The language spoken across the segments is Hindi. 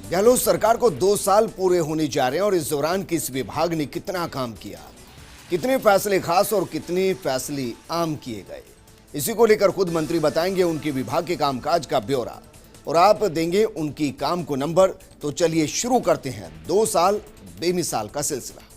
गहलोत सरकार को 2 साल पूरे होने जा रहे हैं और इस दौरान किस विभाग ने कितना काम किया, कितने फैसले खास और कितने फैसले आम किए गए, इसी को लेकर खुद मंत्री बताएंगे उनके विभाग के कामकाज का ब्यौरा और आप देंगे उनकी काम को नंबर। तो चलिए शुरू करते हैं 2 साल बेमिसाल का सिलसिला।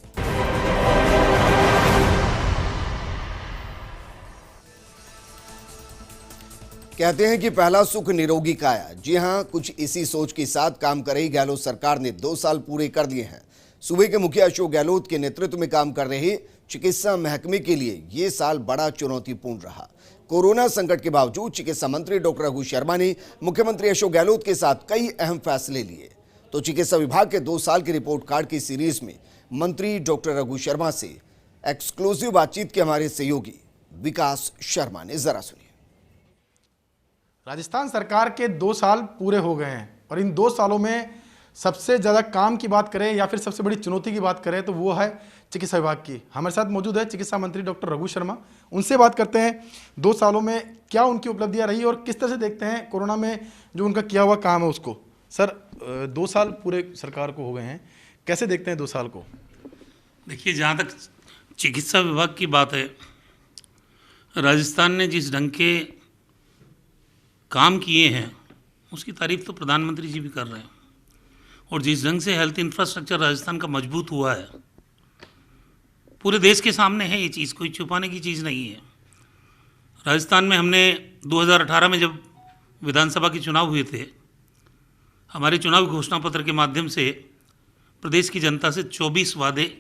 कहते हैं कि पहला सुख निरोगी काया। जी हां, कुछ इसी सोच के साथ काम कर रही गहलोत सरकार ने 2 साल पूरे कर दिए हैं। सूबे के मुखिया अशोक गहलोत के नेतृत्व में काम कर रहे चिकित्सा महकमे के लिए ये साल बड़ा चुनौतीपूर्ण रहा। कोरोना संकट के बावजूद चिकित्सा मंत्री डॉक्टर रघु शर्मा ने मुख्यमंत्री अशोक गहलोत के साथ कई अहम फैसले लिए। तो चिकित्सा विभाग के 2 साल की रिपोर्ट कार्ड की सीरीज में मंत्री डॉक्टर रघु शर्मा से एक्सक्लूसिव बातचीत के हमारे सहयोगी विकास शर्मा ने। जरा सुनिए। राजस्थान सरकार के 2 साल पूरे हो गए हैं और इन 2 सालों में सबसे ज़्यादा काम की बात करें या फिर सबसे बड़ी चुनौती की बात करें तो वो है चिकित्सा विभाग की। हमारे साथ मौजूद है चिकित्सा मंत्री डॉक्टर रघु शर्मा। उनसे बात करते हैं 2 सालों में क्या उनकी उपलब्धियां रही और किस तरह से देखते हैं कोरोना में जो उनका किया हुआ काम है उसको। सर, 2 साल पूरे सरकार को हो गए हैं, कैसे देखते हैं 2 साल को? देखिए, जहाँ तक चिकित्सा विभाग की बात है, राजस्थान ने जिस ढंग के काम किए हैं उसकी तारीफ तो प्रधानमंत्री जी भी कर रहे हैं और जिस ढंग से हेल्थ इंफ्रास्ट्रक्चर राजस्थान का मजबूत हुआ है पूरे देश के सामने है। ये चीज़ कोई छुपाने की चीज़ नहीं है। राजस्थान में हमने 2018 में जब विधानसभा के चुनाव हुए थे, हमारे चुनावी घोषणा पत्र के माध्यम से प्रदेश की जनता से 24 वादे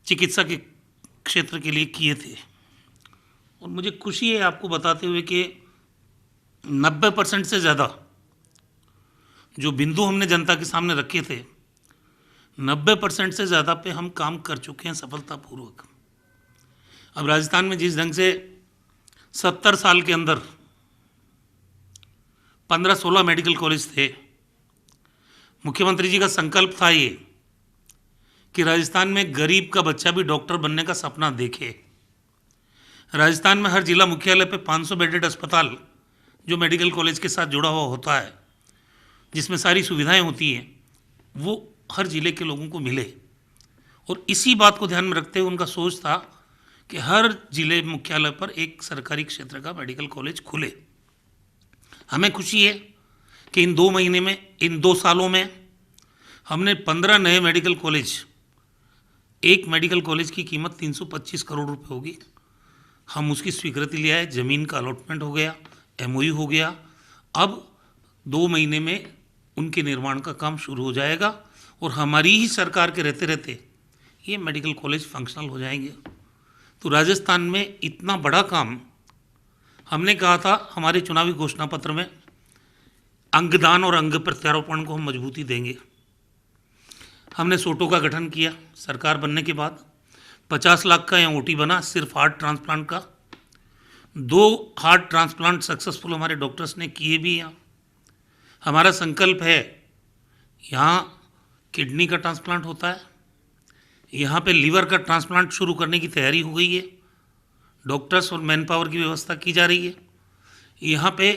चिकित्सा के क्षेत्र के लिए किए थे और मुझे खुशी है आपको बताते हुए कि 90% से ज़्यादा जो बिंदु हमने जनता के सामने रखे थे, 90% से ज़्यादा पे हम काम कर चुके हैं सफलतापूर्वक। अब राजस्थान में जिस ढंग से 70 साल के अंदर 15-16 मेडिकल कॉलेज थे, मुख्यमंत्री जी का संकल्प था ये कि राजस्थान में गरीब का बच्चा भी डॉक्टर बनने का सपना देखे। राजस्थान में हर जिला मुख्यालय पे 500 बेडेड अस्पताल जो मेडिकल कॉलेज के साथ जुड़ा हुआ होता है, जिसमें सारी सुविधाएं होती हैं, वो हर ज़िले के लोगों को मिले। और इसी बात को ध्यान में रखते हुए उनका सोच था कि हर जिले मुख्यालय पर एक सरकारी क्षेत्र का मेडिकल कॉलेज खुले। हमें खुशी है कि इन 2 महीने में, इन 2 सालों में हमने 15 नए मेडिकल कॉलेज, एक मेडिकल कॉलेज की कीमत 325 करोड़ रुपये होगी, हम उसकी स्वीकृति लिया है। ज़मीन का अलॉटमेंट हो गया, MOU हो गया। अब 2 महीने में उनके निर्माण का काम शुरू हो जाएगा और हमारी ही सरकार के रहते रहते ये मेडिकल कॉलेज फंक्शनल हो जाएंगे। तो राजस्थान में इतना बड़ा काम, हमने कहा था हमारे चुनावी घोषणा पत्र में, अंगदान और अंग प्रत्यारोपण को हम मजबूती देंगे। हमने सोटो का गठन किया सरकार बनने के बाद। 50 लाख का यहाँ OT बना सिर्फ हार्ट ट्रांसप्लांट का। 2 हार्ट ट्रांसप्लांट सक्सेसफुल हमारे डॉक्टर्स ने किए भी। यहाँ हमारा संकल्प है, यहाँ किडनी का ट्रांसप्लांट होता है, यहाँ पे लीवर का ट्रांसप्लांट शुरू करने की तैयारी हो गई है, डॉक्टर्स और मैन पावर की व्यवस्था की जा रही है। यहाँ पे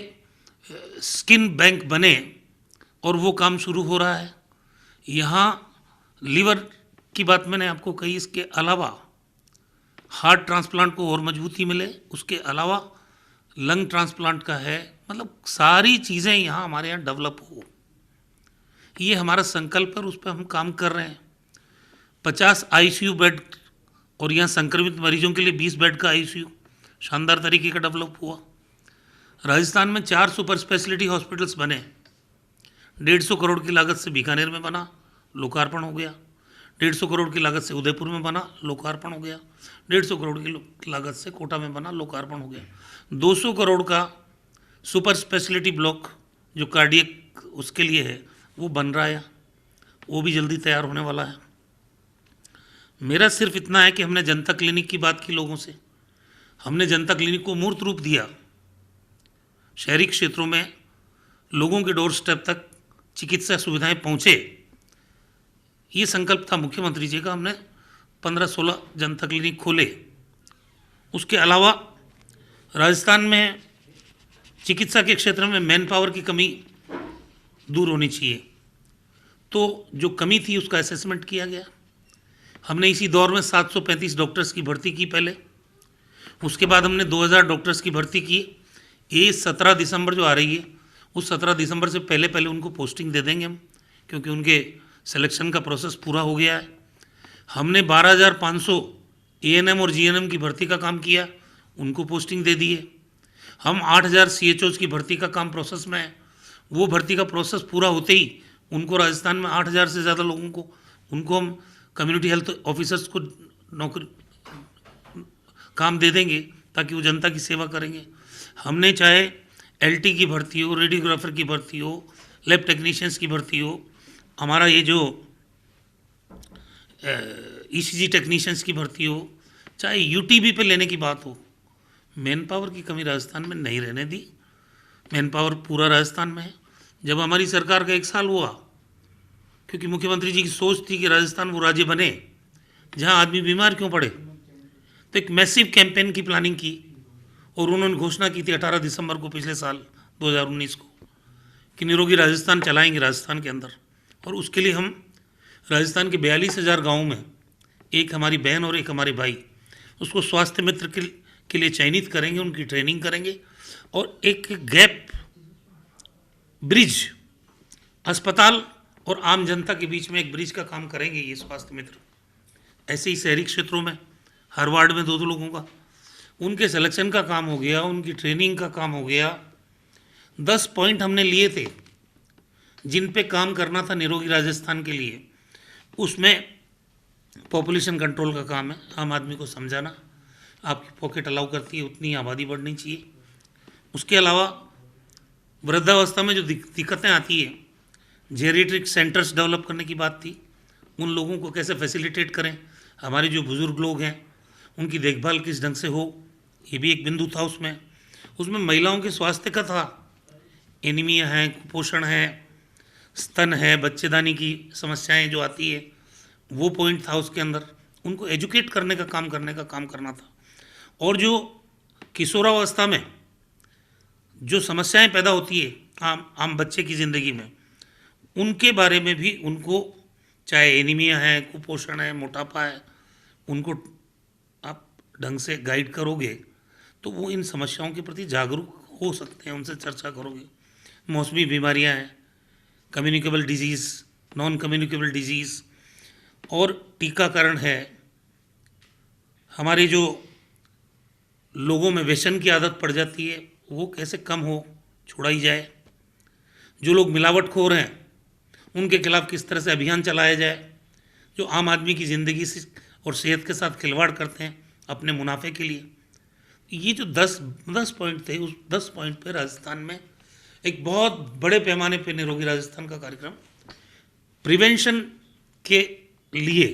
स्किन बैंक बने और वो काम शुरू हो रहा है। यहाँ लीवर की बात मैंने आपको कही, इसके अलावा हार्ट ट्रांसप्लांट को और मजबूती मिले, उसके अलावा लंग ट्रांसप्लांट का है। मतलब सारी चीज़ें यहाँ हमारे यहाँ डेवलप हो, ये हमारा संकल्प है और उस पर हम काम कर रहे हैं। 50 ICU बेड और यहाँ संक्रमित मरीजों के लिए 20 बेड का ICU शानदार तरीके का डेवलप हुआ। राजस्थान में 4 सुपर स्पेशलिटी हॉस्पिटल्स बने। 150 करोड़ की लागत से बीकानेर में बना, लोकार्पण हो गया। 150 करोड़ की लागत से उदयपुर में बना, लोकार्पण हो गया। 150 करोड़ की लागत से कोटा में बना, लोकार्पण हो गया। 200 करोड़ का सुपर स्पेशलिटी ब्लॉक जो कार्डियक उसके लिए है वो बन रहा है, वो भी जल्दी तैयार होने वाला है। मेरा सिर्फ इतना है कि हमने जनता क्लिनिक की बात की लोगों से, हमने जनता क्लिनिक को मूर्त रूप दिया। शहरी क्षेत्रों में लोगों के डोर स्टेप तक चिकित्सा सुविधाएं पहुँचे, ये संकल्प था मुख्यमंत्री जी का। हमने 15-16 जनता क्लिनिक खोले। उसके अलावा राजस्थान में चिकित्सा के क्षेत्र में मैन पावर की कमी दूर होनी चाहिए। तो जो कमी थी उसका असेसमेंट किया गया। हमने इसी दौर में 735 डॉक्टर्स की भर्ती की पहले, उसके बाद हमने 2000 डॉक्टर्स की भर्ती की। ये 17 दिसंबर जो आ रही है, उस 17 दिसंबर से पहले पहले उनको पोस्टिंग दे देंगे हम, क्योंकि उनके सिलेक्शन का प्रोसेस पूरा हो गया है। हमने 12,500 एएनएम और जीएनएम की भर्ती का काम किया, उनको पोस्टिंग दे दिए। हम 8,000 सीएचओज की भर्ती का काम प्रोसेस में है, वो भर्ती का प्रोसेस पूरा होते ही उनको राजस्थान में 8,000 से ज़्यादा लोगों को उनको हम कम्युनिटी हेल्थ ऑफिसर्स को नौकरी काम दे देंगे, ताकि वो जनता की सेवा करेंगे। हमने चाहे एलटी की भर्ती हो, रेडियोग्राफर की भर्ती हो, लैब टेक्नीशियंस की भर्ती हो, हमारा ये जो ईसीजी टेक्नीशियंस की भर्ती हो, चाहे यूटीबी पे लेने की बात हो, मैन पावर की कमी राजस्थान में नहीं रहने दी। मैन पावर पूरा राजस्थान में है। जब हमारी सरकार का 1 साल हुआ, क्योंकि मुख्यमंत्री जी की सोच थी कि राजस्थान वो राज्य बने जहां आदमी बीमार क्यों पड़े, तो एक मैसिव कैंपेन की प्लानिंग की और उन्होंने घोषणा की थी 18 दिसंबर को पिछले साल 2019 को कि निरोगी राजस्थान चलाएंगे राजस्थान के अंदर। और उसके लिए हम राजस्थान के 42,000 गाँव में एक हमारी बहन और एक हमारे भाई उसको स्वास्थ्य मित्र के लिए चयनित करेंगे, उनकी ट्रेनिंग करेंगे और एक गैप ब्रिज अस्पताल और आम जनता के बीच में एक ब्रिज का काम करेंगे ये स्वास्थ्य मित्र। ऐसे ही शहरी क्षेत्रों में हर वार्ड में 2-2 लोगों का, उनके सिलेक्शन का काम हो गया, उनकी ट्रेनिंग का काम हो गया। 10 पॉइंट हमने लिए थे जिन पे काम करना था निरोगी राजस्थान के लिए। उसमें पॉपुलेशन कंट्रोल का काम है, आम आदमी को समझाना, आपकी पॉकेट अलाउ करती है उतनी आबादी बढ़नी चाहिए। उसके अलावा वृद्धावस्था में जो दिक्कतें आती है, जेरिट्रिक सेंटर्स डेवलप करने की बात थी, उन लोगों को कैसे फैसिलिटेट करें, हमारे जो बुज़ुर्ग लोग हैं उनकी देखभाल किस ढंग से हो, ये भी एक बिंदु था उसमें महिलाओं के स्वास्थ्य का था, एनीमिया है, कुपोषण है, स्तन है, बच्चेदानी की समस्याएं जो आती है, वो पॉइंट था उसके अंदर। उनको एजुकेट करने का काम करना था। और जो किशोरावस्था में जो समस्याएं पैदा होती है आम बच्चे की ज़िंदगी में, उनके बारे में भी उनको, चाहे एनीमिया है, कुपोषण है, मोटापा है, उनको आप ढंग से गाइड करोगे तो वो इन समस्याओं के प्रति जागरूक हो सकते हैं, उनसे चर्चा करोगे। मौसमी बीमारियां हैं, communicable disease, non communicable disease, और टीकाकरण है। हमारे जो लोगों में व्यसन की आदत पड़ जाती है वो कैसे कम हो, छुड़ाई जाए। जो लोग मिलावटखोर हैं उनके खिलाफ किस तरह से अभियान चलाया जाए। जो आम आदमी की ज़िंदगी से और सेहत के साथ खिलवाड़ करते हैं अपने मुनाफे के लिए। ये जो 10 पॉइंट थे, उस 10 पॉइंट पे राजस्थान में एक बहुत बड़े पैमाने पे निरोगी राजस्थान का कार्यक्रम प्रिवेंशन के लिए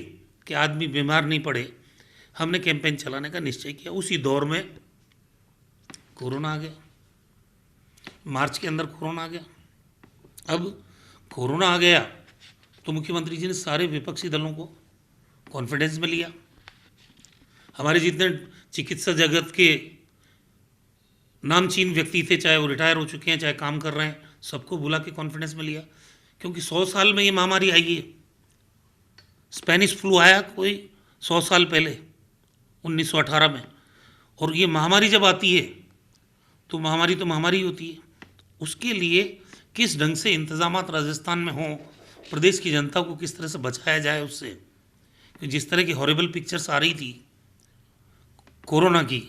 कि आदमी बीमार नहीं पड़े, हमने कैंपेन चलाने का निश्चय किया। उसी दौर में कोरोना आ गया, मार्च के अंदर कोरोना आ गया। अब कोरोना आ गया तो मुख्यमंत्री जी ने सारे विपक्षी दलों को कॉन्फिडेंस में लिया। हमारे जितने चिकित्सा जगत के नामचीन व्यक्ति थे, चाहे वो रिटायर हो चुके हैं चाहे काम कर रहे हैं, सबको बुला के कॉन्फिडेंस में लिया। क्योंकि 100 साल में ये महामारी आई है। स्पेनिश फ्लू आया कोई 100 साल पहले 1918 में, और ये महामारी जब आती है तो महामारी होती है। उसके लिए किस ढंग से इंतजामात राजस्थान में हों, प्रदेश की जनता को किस तरह से बचाया जाए उससे, कि जिस तरह की हॉरिबल पिक्चर्स आ रही थी कोरोना की,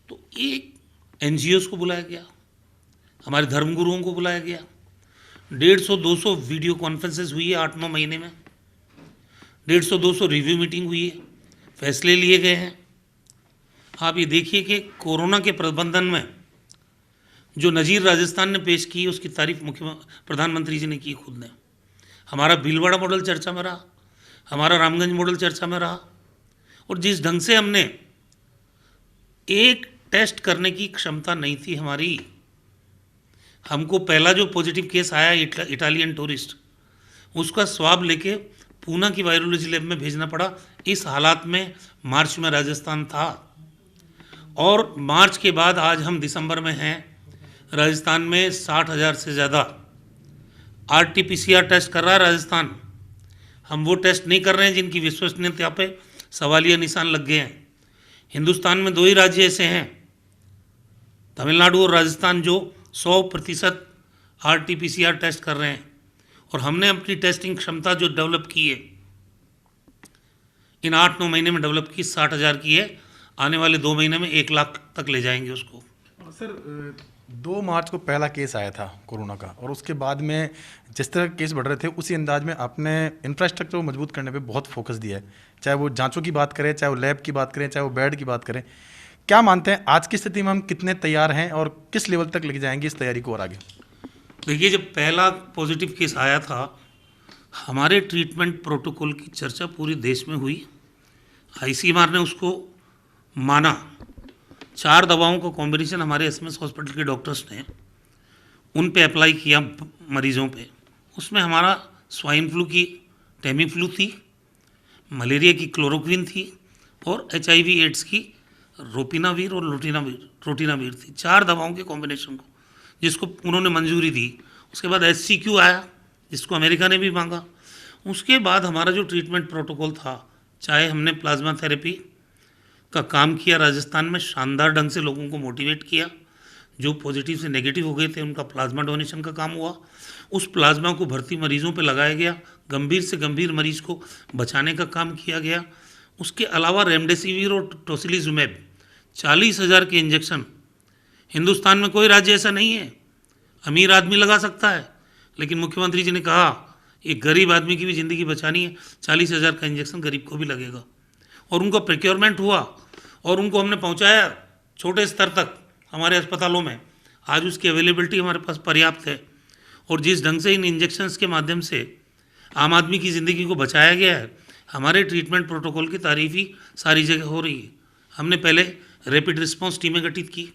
तो एक एनजीओस को बुलाया गया, हमारे धर्मगुरुओं को बुलाया गया। 150-200 वीडियो कॉन्फ्रेंसेस हुई है 8-9 महीने में, 150-200 रिव्यू मीटिंग हुई है, फैसले लिए गए हैं। आप ये देखिए कि कोरोना के प्रबंधन में जो नज़ीर राजस्थान ने पेश की उसकी तारीफ प्रधानमंत्री जी ने की खुद ने। हमारा भीलवाड़ा मॉडल चर्चा में रहा, हमारा रामगंज मॉडल चर्चा में रहा, और जिस ढंग से हमने एक टेस्ट करने की क्षमता नहीं थी हमारी। हमको पहला जो पॉजिटिव केस आया इटालियन टूरिस्ट, उसका स्वाब लेके पूना की वायरोलॉजी लैब में भेजना पड़ा। इस हालात में मार्च में राजस्थान था, और मार्च के बाद आज हम दिसंबर में हैं। राजस्थान में 60,000 से ज़्यादा RT-PCR टेस्ट कर रहा है राजस्थान। हम वो टेस्ट नहीं कर रहे हैं जिनकी विश्वसनीयता पे सवालिया निशान लग गए हैं। हिंदुस्तान में 2 ही राज्य ऐसे हैं, तमिलनाडु और राजस्थान, जो 100% RT-PCR टेस्ट कर रहे हैं। और हमने अपनी टेस्टिंग क्षमता जो डेवलप की है, इन 8-9 महीने में डेवलप की 60,000 की है। आने वाले 2 महीने में 1 लाख तक ले जाएंगे उसको। सर 2 मार्च को पहला केस आया था कोरोना का, और उसके बाद में जिस तरह केस बढ़ रहे थे उसी अंदाज में आपने इंफ्रास्ट्रक्चर को मजबूत करने पे बहुत फोकस दिया है, चाहे वो जांचों की बात करें, चाहे वो लैब की बात करें, चाहे वो बेड की बात करें। क्या मानते हैं आज की स्थिति में हम कितने तैयार हैं और किस लेवल तक लेके जाएंगे इस तैयारी को और आगे? देखिए, जब पहला पॉजिटिव केस आया था, हमारे ट्रीटमेंट प्रोटोकॉल की चर्चा पूरे देश में हुई। ICMR ने उसको माना। 4 दवाओं का कॉम्बिनेशन हमारे SMS हॉस्पिटल के डॉक्टर्स ने उन पे अप्लाई किया मरीजों पे। उसमें हमारा स्वाइन फ्लू की टेमीफ्लू थी, मलेरिया की क्लोरोक्विन थी और HIV एड्स की रोपिनावीर और रोटिनावीर थी। 4 दवाओं के कॉम्बिनेशन को जिसको उन्होंने मंजूरी दी। उसके बाद SCQ आया, जिसको अमेरिका ने भी मांगा। उसके बाद हमारा जो ट्रीटमेंट प्रोटोकॉल था, चाहे हमने प्लाज्मा थेरेपी का काम किया, राजस्थान में शानदार ढंग से लोगों को मोटिवेट किया। जो पॉजिटिव से नेगेटिव हो गए थे उनका प्लाज्मा डोनेशन का काम हुआ। उस प्लाज्मा को भर्ती मरीजों पे लगाया गया, गंभीर से गंभीर मरीज को बचाने का काम किया गया। उसके अलावा रेमडेसिविर और टोसिलिजुमेब 40,000 के इंजेक्शन, हिंदुस्तान में कोई राज्य ऐसा नहीं है। अमीर आदमी लगा सकता है, लेकिन मुख्यमंत्री जी ने कहा एक गरीब आदमी की भी ज़िंदगी बचानी है, 40,000 का इंजेक्शन गरीब को भी लगेगा। और उनका प्रोक्योरमेंट हुआ और उनको हमने पहुंचाया छोटे स्तर तक हमारे अस्पतालों में। आज उसकी अवेलेबिलिटी हमारे पास पर्याप्त है। और जिस ढंग से इन इंजेक्शन्स के माध्यम से आम आदमी की ज़िंदगी को बचाया गया है, हमारे ट्रीटमेंट प्रोटोकॉल की तारीफ ही सारी जगह हो रही है। हमने पहले रैपिड रिस्पॉन्स टीमें गठित की,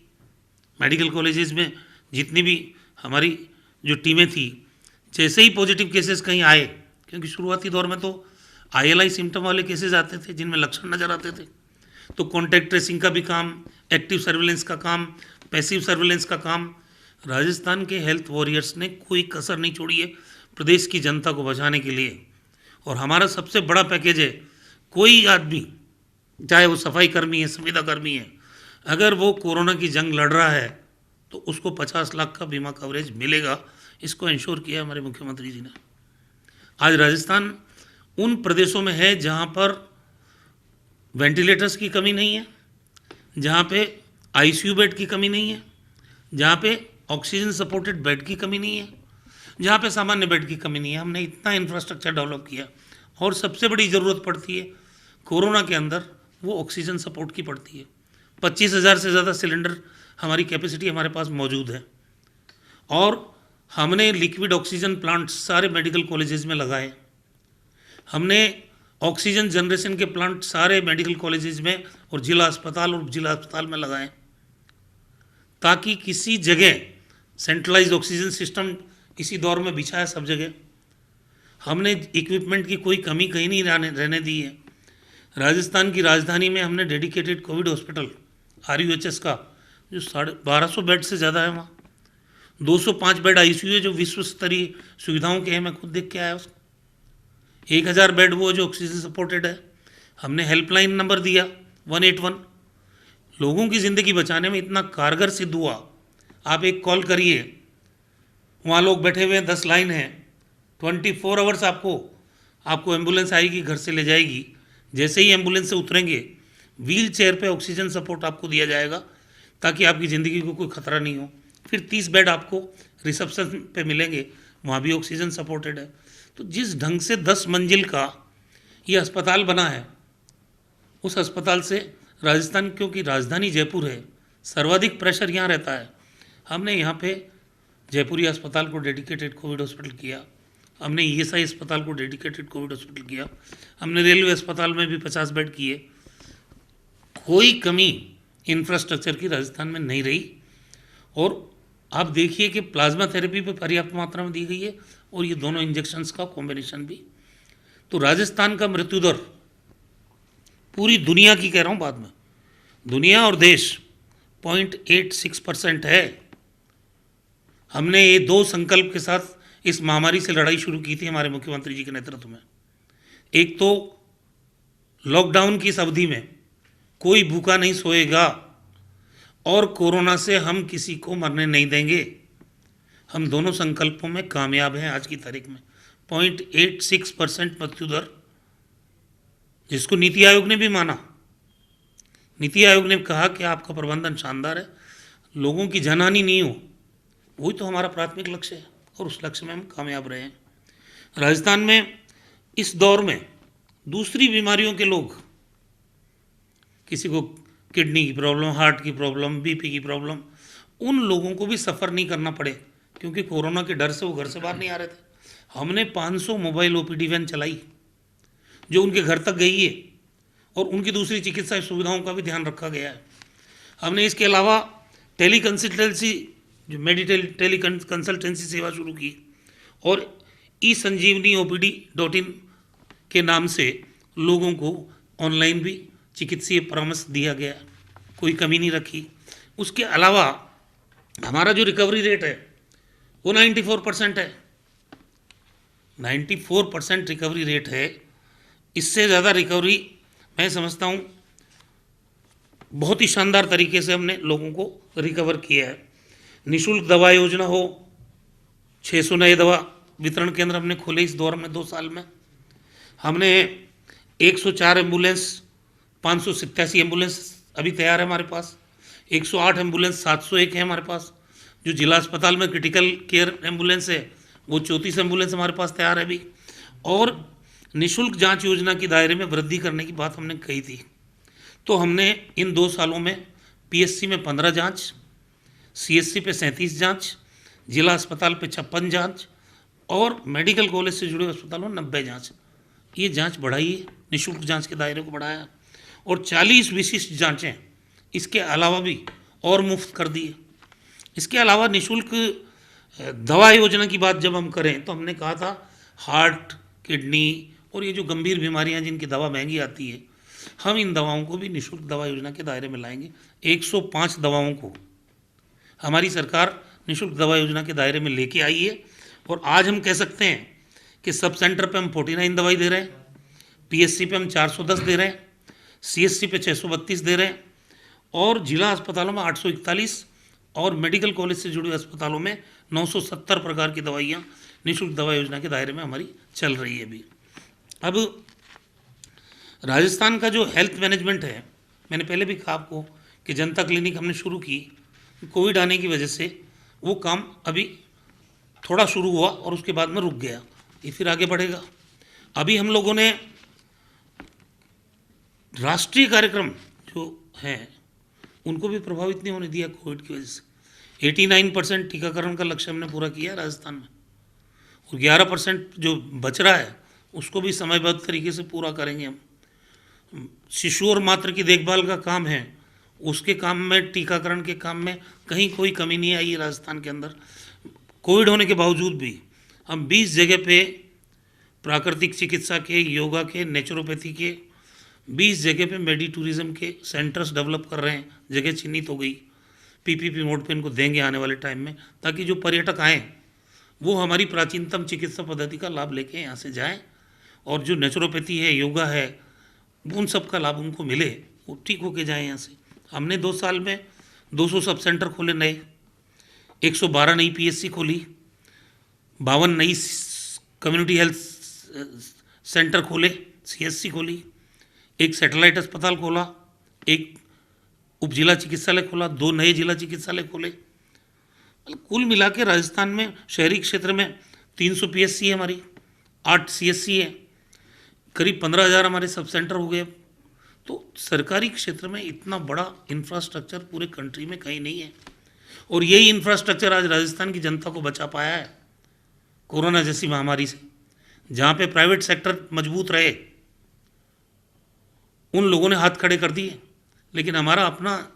मेडिकल कॉलेजेस में जितनी भी हमारी जो टीमें थी, जैसे ही पॉजिटिव केसेस कहीं आए, क्योंकि शुरुआती दौर में तो ILI सिम्टम वाले केसेस आते थे जिनमें लक्षण नज़र आते थे, तो कॉन्टैक्ट ट्रेसिंग का भी काम, एक्टिव सर्विलेंस का काम, पैसिव सर्विलेंस का काम, राजस्थान के हेल्थ वॉरियर्स ने कोई कसर नहीं छोड़ी है प्रदेश की जनता को बचाने के लिए। और हमारा सबसे बड़ा पैकेज है, कोई आदमी चाहे वो सफाई कर्मी है, संविदा कर्मी है, अगर वो कोरोना की जंग लड़ रहा है तो उसको 50 लाख का बीमा कवरेज मिलेगा। इसको इंश्योर किया हमारे मुख्यमंत्री जी ने। आज राजस्थान उन प्रदेशों में है जहाँ पर वेंटिलेटर्स की कमी नहीं है, जहाँ पे ICU बेड की कमी नहीं है, जहाँ पे ऑक्सीजन सपोर्टेड बेड की कमी नहीं है, जहाँ पे सामान्य बेड की कमी नहीं है। हमने इतना इंफ्रास्ट्रक्चर डेवलप किया। और सबसे बड़ी ज़रूरत पड़ती है कोरोना के अंदर, वो ऑक्सीजन सपोर्ट की पड़ती है। 25,000 से ज़्यादा सिलेंडर हमारी कैपेसिटी हमारे पास मौजूद है। और हमने लिक्विड ऑक्सीजन प्लांट सारे मेडिकल कॉलेजेस में लगाए। हमने ऑक्सीजन जनरेशन के प्लांट सारे मेडिकल कॉलेजेस में और जिला अस्पताल और उपजिला अस्पताल में लगाएं, ताकि किसी जगह सेंट्रलाइज्ड ऑक्सीजन सिस्टम इसी दौर में बिछा है सब जगह। हमने इक्विपमेंट की कोई कमी कहीं नहीं रहने दी है। राजस्थान की राजधानी में हमने डेडिकेटेड कोविड हॉस्पिटल RUHS का जो 1250 बेड से ज़्यादा है, वहाँ 205 बेड ICU है जो विश्व स्तरीय सुविधाओं के हैं, मैं खुद देख के आया उसको। 1000 बेड वो जो ऑक्सीजन सपोर्टेड है। हमने हेल्पलाइन नंबर दिया 181, लोगों की ज़िंदगी बचाने में इतना कारगर सिद्ध हुआ। आप एक कॉल करिए, वहाँ लोग बैठे हुए हैं, 10 लाइन है, 24 आवर्स आपको एम्बुलेंस आएगी, घर से ले जाएगी। जैसे ही एम्बुलेंस से उतरेंगे, व्हील चेयर पर ऑक्सीजन सपोर्ट आपको दिया जाएगा, ताकि आपकी ज़िंदगी को कोई खतरा नहीं हो। फिर 30 बेड आपको रिसेप्शन पे मिलेंगे, वहाँ भी ऑक्सीजन सपोर्टेड है। तो जिस ढंग से 10 मंजिल का ये अस्पताल बना है, उस अस्पताल से राजस्थान, क्योंकि राजधानी जयपुर है, सर्वाधिक प्रेशर यहाँ रहता है। हमने यहाँ पे जयपुरी अस्पताल को डेडिकेटेड कोविड हॉस्पिटल किया, हमने ESI अस्पताल को डेडिकेटेड कोविड हॉस्पिटल किया, हमने रेलवे अस्पताल में भी 50 बेड किए। कोई कमी इंफ्रास्ट्रक्चर की राजस्थान में नहीं रही। और आप देखिए कि प्लाज्मा थेरेपी पे पर्याप्त मात्रा में दी गई है, और ये दोनों इंजेक्शन्स का कॉम्बिनेशन भी। तो राजस्थान का मृत्यु दर पूरी दुनिया की कह रहा हूँ, बाद में दुनिया और देश 0.86% है। हमने ये 2 संकल्प के साथ इस महामारी से लड़ाई शुरू की थी हमारे मुख्यमंत्री जी के नेतृत्व में। एक तो लॉकडाउन की इस अवधि में कोई भूखा नहीं सोएगा और कोरोना से हम किसी को मरने नहीं देंगे। हम दोनों संकल्पों में कामयाब हैं आज की तारीख में। 0.86% मृत्यु दर, जिसको नीति आयोग ने भी माना। नीति आयोग ने कहा कि आपका प्रबंधन शानदार है, लोगों की जनहानि नहीं हो, वही तो हमारा प्राथमिक लक्ष्य है और उस लक्ष्य में हम कामयाब रहे हैं। राजस्थान में इस दौर में दूसरी बीमारियों के लोग, किसी को किडनी की प्रॉब्लम, हार्ट की प्रॉब्लम, बीपी की प्रॉब्लम, उन लोगों को भी सफ़र नहीं करना पड़े, क्योंकि कोरोना के डर से वो घर से बाहर नहीं आ रहे थे। हमने 500 मोबाइल ओपीडी वैन चलाई जो उनके घर तक गई है और उनकी दूसरी चिकित्सा सुविधाओं का भी ध्यान रखा गया है। हमने इसके अलावा टेली कंसल्टेंसी, जो टेली कंसल्टेंसी सेवा शुरू की और eSanjeevani.OPD.in के नाम से लोगों को ऑनलाइन भी चिकित्सीय परामर्श दिया गया, कोई कमी नहीं रखी। उसके अलावा हमारा जो रिकवरी रेट है वो 94% है। 94% रिकवरी रेट है। इससे ज़्यादा रिकवरी मैं समझता हूँ बहुत ही शानदार तरीके से हमने लोगों को रिकवर किया है। निःशुल्क दवा योजना हो, 600 नए दवा वितरण केंद्र हमने खोले इस दौर में 2 साल में। हमने 104 एम्बुलेंस, 587 एम्बुलेंस अभी तैयार है हमारे पास, 108 एम्बुलेंस 701 है हमारे पास। जो जिला अस्पताल में क्रिटिकल केयर एम्बुलेंस है वो 34 एम्बुलेंस हमारे पास तैयार है अभी। और निःशुल्क जांच योजना के दायरे में वृद्धि करने की बात हमने कही थी, तो हमने इन 2 सालों में पीएससी में 15 जांच, सीएससी पे 37 जांच, जिला अस्पताल पे 56 जांच और मेडिकल कॉलेज से जुड़े अस्पतालों में 90 जांच, ये जांच बढ़ाई है, निःशुल्क जांच के दायरे को बढ़ाया और 40 विशिष्ट जांचें इसके अलावा भी और मुफ्त कर दी है। इसके अलावा निःशुल्क दवा योजना की बात जब हम करें तो हमने कहा था हार्ट, किडनी और ये जो गंभीर बीमारियां जिनकी दवा महंगी आती है, हम इन दवाओं को भी निःशुल्क दवा योजना के दायरे में लाएंगे। 105 दवाओं को हमारी सरकार निःशुल्क दवा योजना के दायरे में लेके आई है और आज हम कह सकते हैं कि सब सेंटर पे हम 49 दवाई दे रहे हैं, पीएससी पे हम 410 दे रहे हैं, सीएससी पे 632 दे रहे हैं और जिला अस्पतालों में 841 और मेडिकल कॉलेज से जुड़े अस्पतालों में 970 प्रकार की दवाइयाँ निःशुल्क दवा योजना के दायरे में हमारी चल रही है अभी। अब राजस्थान का जो हेल्थ मैनेजमेंट है, मैंने पहले भी कहा आपको कि जनता क्लिनिक हमने शुरू की, कोविड आने की वजह से वो काम अभी थोड़ा शुरू हुआ और उसके बाद में रुक गया, ये फिर आगे बढ़ेगा। अभी हम लोगों ने राष्ट्रीय कार्यक्रम जो हैं उनको भी प्रभावित नहीं होने दिया कोविड की वजह से। 89% टीकाकरण का लक्ष्य हमने पूरा किया राजस्थान में और 11% जो बच रहा है उसको भी समयबद्ध तरीके से पूरा करेंगे हम। शिशु और मातृ की देखभाल का काम है, उसके काम में, टीकाकरण के काम में कहीं कोई कमी नहीं आई है राजस्थान के अंदर। कोविड होने के बावजूद भी हम 20 जगह पे प्राकृतिक चिकित्सा के, योगा के, नेचुरोपैथी के 20 जगह पे मेडी टूरिज्म के सेंटर्स डेवलप कर रहे हैं। जगह चिन्हित हो गई, पीपीपी मोड पे इनको देंगे आने वाले टाइम में, ताकि जो पर्यटक आएँ वो हमारी प्राचीनतम चिकित्सा पद्धति का लाभ लेके यहाँ से जाएँ और जो नेचुरोपैथी है, योगा है, उन सब का लाभ उनको मिले, वो ठीक होके जाएँ यहाँ से। हमने 2 साल में 200 सब सेंटर खोले नए, 112 नई पीएससी खोली, 52 नई कम्युनिटी हेल्थ सेंटर खोले, सीएससी खोली, एक सैटेलाइट अस्पताल खोला, एक उप जिला चिकित्सालय खोला, 2 नए जिला चिकित्सालय खोले। कुल मिला के राजस्थान में शहरी क्षेत्र में 300 पीएससी है हमारी, 8 सीएससी है, करीब 15,000 हमारे सब सेंटर हो गए। तो सरकारी क्षेत्र में इतना बड़ा इंफ्रास्ट्रक्चर पूरे कंट्री में कहीं नहीं है और यही इंफ्रास्ट्रक्चर आज राजस्थान की जनता को बचा पाया है कोरोना जैसी महामारी से। जहाँ पे प्राइवेट सेक्टर मजबूत रहे उन लोगों ने हाथ खड़े कर दिए, लेकिन हमारा अपना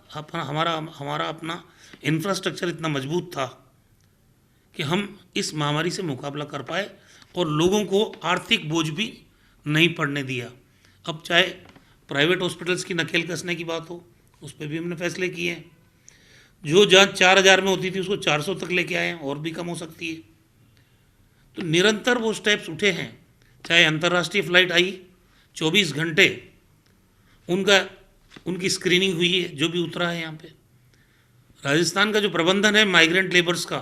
इंफ्रास्ट्रक्चर इतना मजबूत था कि हम इस महामारी से मुकाबला कर पाए और लोगों को आर्थिक बोझ भी नहीं पड़ने दिया। अब चाहे प्राइवेट हॉस्पिटल्स की नकेल कसने की बात हो, उस पर भी हमने फैसले किए हैं। जो जांच 4,000 में होती थी उसको 400 तक लेके आए हैं, और भी कम हो सकती है। तो निरंतर वो स्टेप्स उठे हैं, चाहे अंतर्राष्ट्रीय फ्लाइट आई 24 घंटे उनकी स्क्रीनिंग हुई है, जो भी उतरा है यहाँ पे। राजस्थान का जो प्रबंधन है माइग्रेंट लेबर्स का,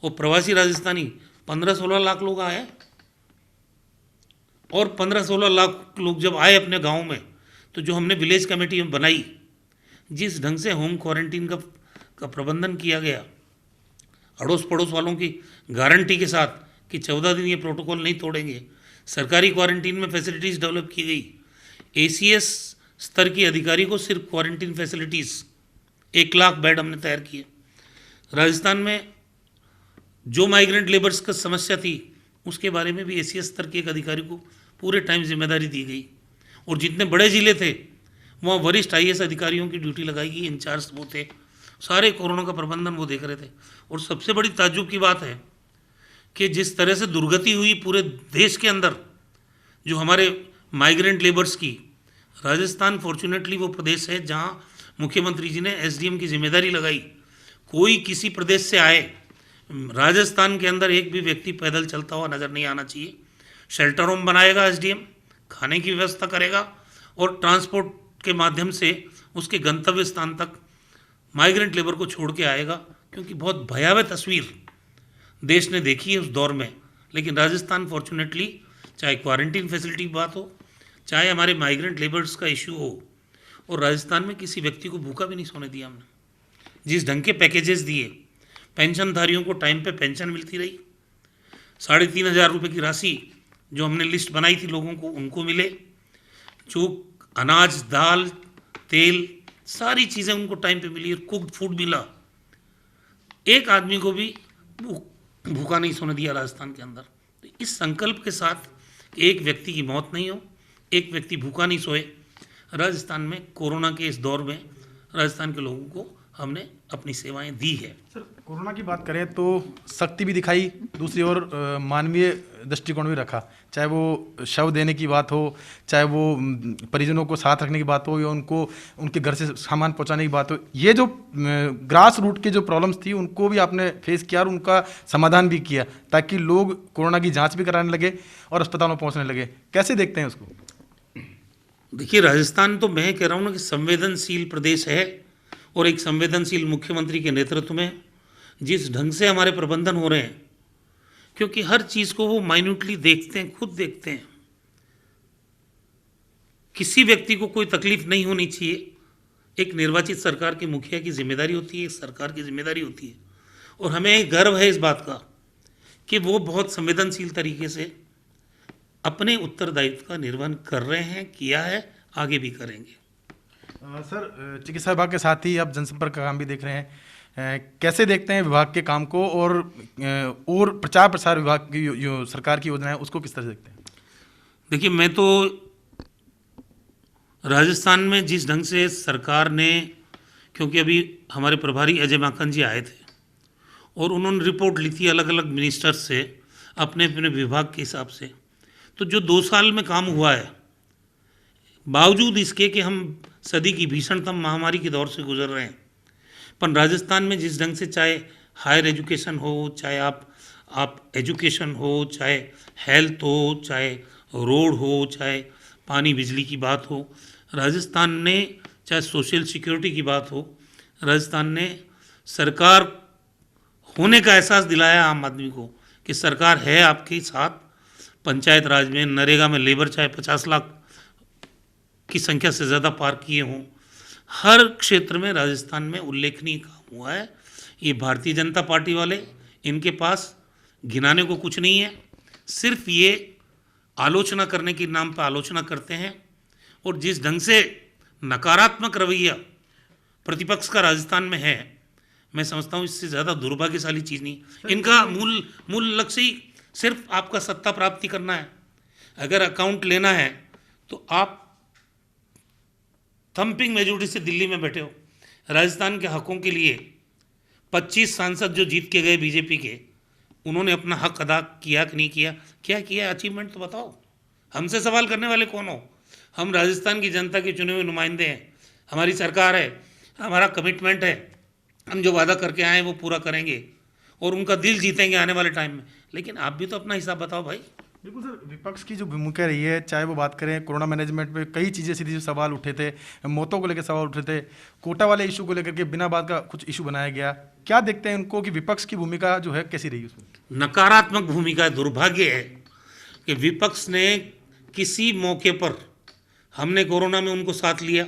वो प्रवासी राजस्थानी 15-16 लाख लोग आए, और 15-16 लाख लोग जब आए अपने गांव में, तो जो हमने विलेज कमेटी में बनाई, जिस ढंग से होम क्वारंटीन का प्रबंधन किया गया, अड़ोस पड़ोस वालों की गारंटी के साथ कि 14 दिन ये प्रोटोकॉल नहीं तोड़ेंगे, सरकारी क्वारंटीन में फैसिलिटीज़ डेवलप की गई, ACS स्तर के अधिकारी को सिर्फ क्वारंटीन फैसिलिटीज़ 1 लाख बेड हमने तैयार किए। राजस्थान में जो माइग्रेंट लेबर्स का समस्या थी, उसके बारे में भी ACS स्तर के एक अधिकारी को पूरे टाइम जिम्मेदारी दी गई, और जितने बड़े ज़िले थे वहाँ वरिष्ठ IAS अधिकारियों की ड्यूटी लगाई गई, इंचार्ज वो थे, सारे कोरोना का प्रबंधन वो देख रहे थे। और सबसे बड़ी ताज्जुब की बात है कि जिस तरह से दुर्गति हुई पूरे देश के अंदर जो हमारे माइग्रेंट लेबर्स की, राजस्थान फॉर्चुनेटली वो प्रदेश है जहाँ मुख्यमंत्री जी ने SDM की जिम्मेदारी लगाई। कोई किसी प्रदेश से आए, राजस्थान के अंदर एक भी व्यक्ति पैदल चलता हुआ नज़र नहीं आना चाहिए। शेल्टर होम बनाएगा SDM, खाने की व्यवस्था करेगा, और ट्रांसपोर्ट के माध्यम से उसके गंतव्य स्थान तक माइग्रेंट लेबर को छोड़ के आएगा, क्योंकि बहुत भयावह तस्वीर देश ने देखी है उस दौर में। लेकिन राजस्थान फॉर्चुनेटली, चाहे क्वारंटीन फैसिलिटी की बात हो, चाहे हमारे माइग्रेंट लेबर्स का इशू हो, और राजस्थान में किसी व्यक्ति को भूखा भी नहीं सोने दिया हमने। जिस ढंग के पैकेजेस दिए, पेंशनधारियों को टाइम पे पेंशन मिलती रही, 3,500 रुपये की राशि जो हमने लिस्ट बनाई थी लोगों को, उनको मिले, जो अनाज, दाल, तेल, सारी चीज़ें उनको टाइम पे मिली, और कुक्ड फूड मिला। एक आदमी को भी भूखा नहीं सोने दिया राजस्थान के अंदर। तो इस संकल्प के साथ कि एक व्यक्ति की मौत नहीं हो, एक व्यक्ति भूखा नहीं सोए, राजस्थान में कोरोना के इस दौर में राजस्थान के लोगों को हमने अपनी सेवाएं दी है। सर, कोरोना की बात करें तो सख्ती भी दिखाई, दूसरी ओर मानवीय दृष्टिकोण भी रखा, चाहे वो शव देने की बात हो, चाहे वो परिजनों को साथ रखने की बात हो, या उनको उनके घर से सामान पहुंचाने की बात हो। ये जो ग्रास रूट के जो प्रॉब्लम्स थी उनको भी आपने फेस किया और उनका समाधान भी किया, ताकि लोग कोरोना की जाँच भी कराने लगे और अस्पतालों में पहुँचने लगे। कैसे देखते हैं उसको? देखिए, राजस्थान तो मैं कह रहा हूँ ना कि संवेदनशील प्रदेश है, और एक संवेदनशील मुख्यमंत्री के नेतृत्व में जिस ढंग से हमारे प्रबंधन हो रहे हैं, क्योंकि हर चीज़ को वो माइन्यूटली देखते हैं, खुद देखते हैं, किसी व्यक्ति को कोई तकलीफ नहीं होनी चाहिए। एक निर्वाचित सरकार के मुखिया की जिम्मेदारी होती है, एक सरकार की जिम्मेदारी होती है, और हमें गर्व है इस बात का कि वो बहुत संवेदनशील तरीके से अपने उत्तरदायित्व का निर्वहन कर रहे हैं, किया है, आगे भी करेंगे। सर, चिकित्सा विभाग के साथ ही आप जनसंपर्क का काम भी देख रहे हैं, कैसे देखते हैं विभाग के काम को, और प्रचार प्रसार विभाग की जो सरकार की योजना है उसको किस तरह से देखते हैं? देखिए, मैं तो राजस्थान में जिस ढंग से सरकार ने, क्योंकि अभी हमारे प्रभारी अजय माकन जी आए थे और उन्होंने रिपोर्ट ली थी अलग अलग मिनिस्टर्स से अपने अपने विभाग के हिसाब से, तो जो 2 साल में काम हुआ है, बावजूद इसके कि हम सदी की भीषणतम महामारी के दौर से गुजर रहे हैं, पर राजस्थान में जिस ढंग से, चाहे हायर एजुकेशन हो, चाहे आप एजुकेशन हो, चाहे हेल्थ हो, चाहे रोड हो, चाहे पानी बिजली की बात हो, राजस्थान ने, चाहे सोशल सिक्योरिटी की बात हो, राजस्थान ने सरकार होने का एहसास दिलाया आम आदमी को कि सरकार है आपके साथ। पंचायत राज में, नरेगा में लेबर चाहे 50 लाख की संख्या से ज़्यादा पार किए हों, हर क्षेत्र में राजस्थान में उल्लेखनीय काम हुआ है। ये भारतीय जनता पार्टी वाले, इनके पास गिनाने को कुछ नहीं है, सिर्फ ये आलोचना करने के नाम पर आलोचना करते हैं। और जिस ढंग से नकारात्मक रवैया प्रतिपक्ष का राजस्थान में है, मैं समझता हूँ इससे ज़्यादा दुर्भाग्यशाली चीज़ नहीं। इनका मूल लक्ष्य ही सिर्फ आपका सत्ता प्राप्ति करना है। अगर अकाउंट लेना है तो आप थम्पिंग मेजोरिटी से दिल्ली में बैठे हो, राजस्थान के हकों के लिए 25 सांसद जो जीत के गए बीजेपी के, उन्होंने अपना हक अदा किया कि नहीं किया? क्या किया? अचीवमेंट तो बताओ। हमसे सवाल करने वाले कौन हो? हम राजस्थान की जनता के चुने हुए नुमाइंदे हैं, हमारी सरकार है, हमारा कमिटमेंट है, हम जो वादा करके आए हैं वो पूरा करेंगे और उनका दिल जीतेंगे आने वाले टाइम में। लेकिन आप भी तो अपना हिसाब बताओ भाई। बिल्कुल सर, विपक्ष की जो भूमिका रही है, चाहे वो बात करें कोरोना मैनेजमेंट में कई चीज़ें सीधी सवाल उठे थे, मौतों को लेकर सवाल उठे थे, कोटा वाले इशू को लेकर के बिना बात का कुछ इशू बनाया गया। क्या देखते हैं उनको कि विपक्ष की भूमिका जो है कैसी रही उसमें? नकारात्मक भूमिका। दुर्भाग्य है कि विपक्ष ने किसी मौके पर, हमने कोरोना में उनको साथ लिया,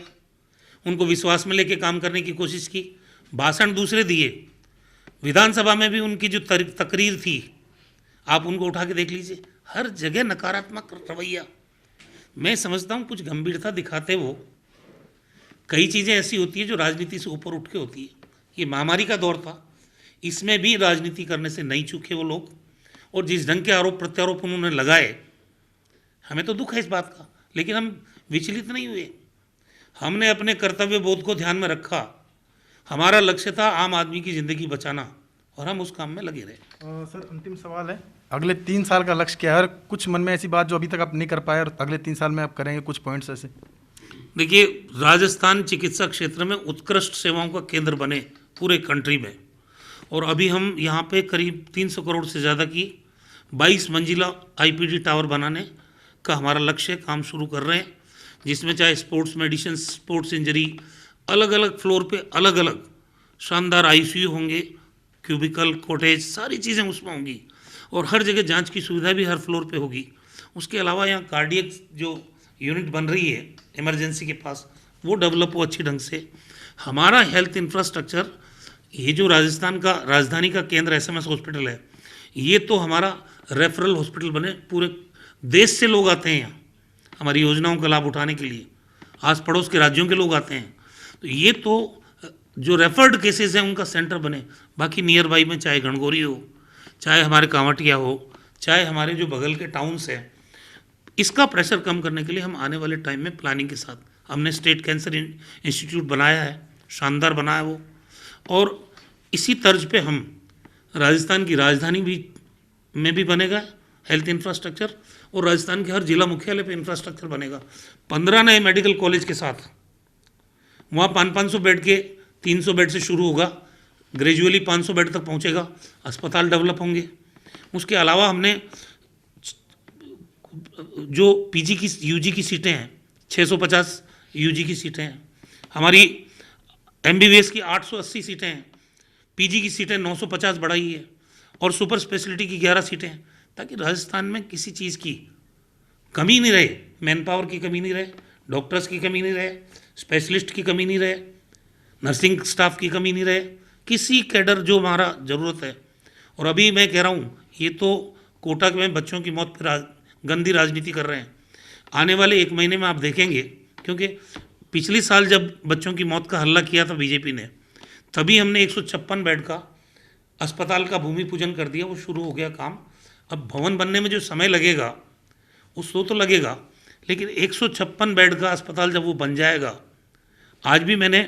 उनको विश्वास में लेके काम करने की कोशिश की, भाषण दूसरे दिए, विधानसभा में भी उनकी जो तकरीर थी आप उनको उठा के देख लीजिए, हर जगह नकारात्मक रवैया। मैं समझता हूँ कुछ गंभीरता दिखाते वो, कई चीज़ें ऐसी होती है जो राजनीति से ऊपर उठ के होती है। ये महामारी का दौर था, इसमें भी राजनीति करने से नहीं चूके वो लोग, और जिस ढंग के आरोप प्रत्यारोप उन्होंने लगाए, हमें तो दुख है इस बात का, लेकिन हम विचलित नहीं हुए। हमने अपने कर्तव्य बोध को ध्यान में रखा। हमारा लक्ष्य था आम आदमी की ज़िंदगी बचाना, और हम उस काम में लगे रहे। सर, अंतिम सवाल है, अगले 3 साल का लक्ष्य क्या है, और कुछ मन में ऐसी बात जो अभी तक आप नहीं कर पाए और अगले 3 साल में आप करेंगे, कुछ पॉइंट्स ऐसे? देखिए, राजस्थान चिकित्सा क्षेत्र में उत्कृष्ट सेवाओं का केंद्र बने पूरे कंट्री में, और अभी हम यहाँ पे करीब 300 करोड़ से ज़्यादा की 22 मंजिला आईपीडी टावर बनाने का हमारा लक्ष्य, काम शुरू कर रहे हैं, जिसमें चाहे स्पोर्ट्स मेडिसिन, स्पोर्ट्स इंजरी, अलग अलग फ्लोर पे अलग अलग शानदार आईसीयू होंगे, क्यूबिकल, कॉटेज, सारी चीज़ें उसमें होंगी, और हर जगह जांच की सुविधा भी हर फ्लोर पे होगी। उसके अलावा यहाँ कार्डियक जो यूनिट बन रही है इमरजेंसी के पास, वो डेवलप हो अच्छी ढंग से। हमारा हेल्थ इंफ्रास्ट्रक्चर, ये जो राजस्थान का राजधानी का केंद्र एसएमएस हॉस्पिटल है, ये तो हमारा रेफरल हॉस्पिटल बने, पूरे देश से लोग आते हैं यहाँ हमारी योजनाओं का लाभ उठाने के लिए, आस पड़ोस के राज्यों के लोग आते हैं। तो ये तो जो रेफर्ड केसेस हैं उनका सेंटर बने। बाकी नियर बाई में चाहे गणगौरी हो, चाहे हमारे कांवटिया हो, चाहे हमारे जो बगल के टाउन्स हैं, इसका प्रेशर कम करने के लिए हम आने वाले टाइम में प्लानिंग के साथ हमने स्टेट कैंसर इंस्टीट्यूट बनाया है, शानदार बनाया वो, और इसी तर्ज पे हम राजस्थान की राजधानी में भी बनेगा हेल्थ इंफ्रास्ट्रक्चर, और राजस्थान के हर जिला मुख्यालय पे इंफ्रास्ट्रक्चर बनेगा 15 नए मेडिकल कॉलेज के साथ। वहाँ 500 बेड के 300 बेड से शुरू होगा, ग्रेजुअली 500 बेड तक पहुँचेगा, अस्पताल डेवलप होंगे। उसके अलावा हमने जो पीजी की यूजी की सीटें हैं 650 यूजी की सीटें हैं, हमारी एमबीबीएस की 880 सीटें हैं, पीजी की सीटें 950 बढ़ाई है, और सुपर स्पेशलिटी की 11 सीटें हैं, ताकि राजस्थान में किसी चीज़ की कमी नहीं रहे, मैन पावर की कमी नहीं रहे, डॉक्टर्स की कमी नहीं रहे, स्पेशलिस्ट की कमी नहीं रहे, नर्सिंग स्टाफ की कमी नहीं रहे, किसी कैडर जो हमारा ज़रूरत है। और अभी मैं कह रहा हूँ, ये तो कोटा में बच्चों की मौत पर गंदी राजनीति कर रहे हैं। आने वाले 1 महीने में आप देखेंगे, क्योंकि पिछले साल जब बच्चों की मौत का हल्ला किया था बीजेपी ने, तभी हमने 156 बेड का अस्पताल का भूमि पूजन कर दिया, वो शुरू हो गया काम। अब भवन बनने में जो समय लगेगा उसको तो लगेगा, लेकिन 156 बेड का अस्पताल जब वो बन जाएगा, आज भी मैंने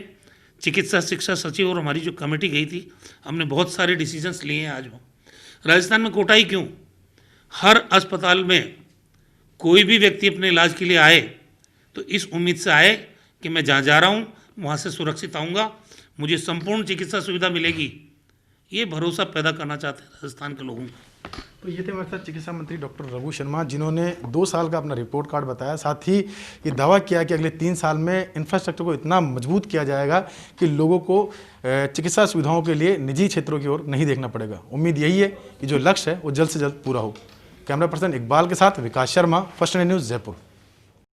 चिकित्सा शिक्षा सचिव और हमारी जो कमेटी गई थी, हमने बहुत सारे डिसीजंस लिए हैं। आज वो राजस्थान में कोटा ही क्यों, हर अस्पताल में कोई भी व्यक्ति अपने इलाज के लिए आए तो इस उम्मीद से आए कि मैं जहाँ जा रहा हूँ वहाँ से सुरक्षित आऊँगा, मुझे संपूर्ण चिकित्सा सुविधा मिलेगी। ये भरोसा पैदा करना चाहते हैं राजस्थान के लोगों को। तो ये थे हमारे साथ चिकित्सा मंत्री डॉक्टर रघु शर्मा, जिन्होंने 2 साल का अपना रिपोर्ट कार्ड बताया, साथ ही ये दावा किया कि अगले 3 साल में इंफ्रास्ट्रक्चर को इतना मजबूत किया जाएगा कि लोगों को चिकित्सा सुविधाओं के लिए निजी क्षेत्रों की ओर नहीं देखना पड़ेगा। उम्मीद यही है कि जो लक्ष्य है वो जल्द से जल्द पूरा हो। कैमरा पर्सन इकबाल के साथ विकास शर्मा, फर्स्ट न्यूज़, जयपुर।